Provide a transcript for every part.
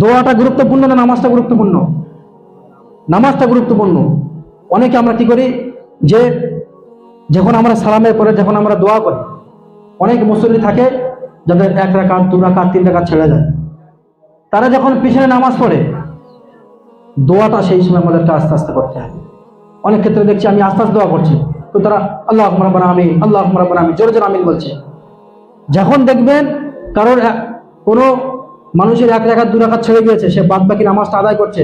দোয়াটা গুরুত্বপূর্ণ না নামাজটা গুরুত্বপূর্ণ? নামাজটা গুরুত্বপূর্ণ। অনেকে আমরা কি করি, যে যখন আমরা সালামের পরে যখন আমরা দোয়া করি, অনেক মুসল্লি থাকে যাদের 1 রাকাত 2 রাকাত 3 রাকাত ছেড়ে যায়, তারা যখন পিছনে নামাজ পড়ে দোয়াটা সেই সময় আমাদেরকে আস্তে আস্তে করতে হবে। অনেক ক্ষেত্রে দেখছি আমি আস্তে আস্তে দোয়া করছি, তো তারা আল্লাহুম্মা রাব্বানা আমিন, আল্লাহুম্মা রাব্বানা আমিন জোরে জোরে আমিন বলছে। যখন দেখবেন কারোর কোনো মানুষের 1 রাকাত 2 রাকাত ছেড়ে গিয়েছে, সে বাদ বাকি নামাজটা আদায় করছে,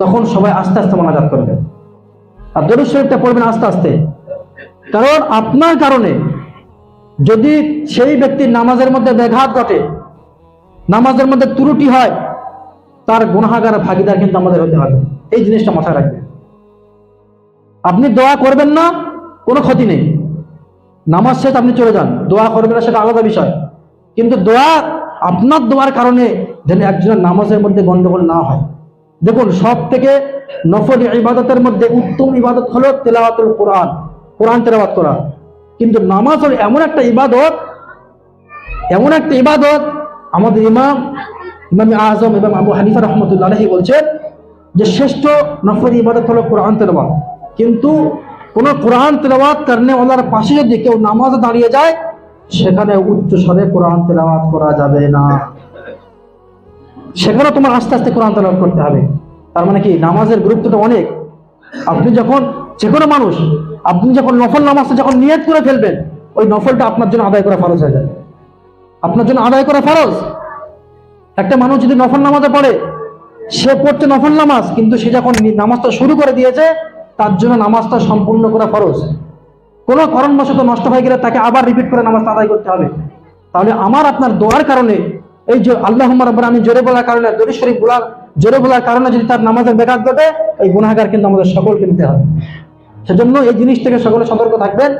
তখন সবাই আস্তে আস্তে মোনাজাত করবেন আর দরুদ শরীফটা পড়বেন আস্তে আস্তে। কারণ আপনার কারণে যদি সেই ব্যক্তির নামাজের মধ্যে ব্যাঘাত ঘটে, নামাজের মধ্যে ত্রুটি হয়, তার গুনাহগার ভাগীদার কিন্তু আমাদের হতে হবে। এই জিনিসটা মাথায় রাখবেন। আপনি দোয়া করবেন না, কোনো ক্ষতি নেই, নামাজ শেষ আপনি চলে যান, দোয়া করবেন না সেটা আলাদা বিষয়, কিন্তু দোয়া আপনার দোয়ার কারণে যেন একজনের নামাজের মধ্যে গন্ডগোল না হয়। দেখুন, সব থেকে নফল ইবাদতের মধ্যে উত্তম ইবাদত হলো তেলাওয়াতুল কোরআন, কোরআন তেলাওয়াত করা। কিন্তু নামাজ হলো এমন একটা ইবাদত, আমাদের ইমাম আজম এবং আবু হানিফা রহমতুল্লাহ আলাইহি বলছেন যে শ্রেষ্ঠ নফল ইবাদত হলো কোরআন তেলাওয়াত। কিন্তু কোন কোরআন তেলাওয়াত করনে ওয়ালার পাশে যদি কেউ নামাজে দাঁড়িয়ে যায়, সেখানে উচ্চ স্বরে কোরআন তেলাওয়াত করা যাবে না, সেখানে তোমার আস্তে আস্তে কোরআন তেলাওয়াত করতে হবে। তার মানে কি, নামাজের গুরুত্বটা অনেক। আপনি যখন, যে কোনো মানুষ, আপনি যখন নফল নামাজটা যখন নিয়ত করে ফেলবেন, ওই নফলটা আপনার জন্য আদায় করা ফরজ হয়ে যাবে, আপনার জন্য আদায় করা ফরজ। একটা মানুষ যদি নফল নামাজে পড়ে, সে পড়ছে নফল নামাজ, কিন্তু সে যখন নামাজটা শুরু করে দিয়েছে, তার জন্য নামাজটা সম্পূর্ণ করা ফরজ। কোনো কারণবশত নষ্ট হয়ে গেলে তাকে আবার রিপিট করে নামাজটা আদায় করতে হবে। তাহলে আমার আপনার দোয়ার কারণে, এই যে আল্লাহুম্মা রাব্বানা আমি জোরে বলার কারণে, দরুদ শরীফ জোরে বলার কারণে যদি তার নামাজের ব্যাঘাত ঘটে, এই গুনাহগার কিন্তু আমাদের সকলকে নিতে হবে। সেজন্য এই জিনিস থেকে সকলে সতর্ক থাকবেন।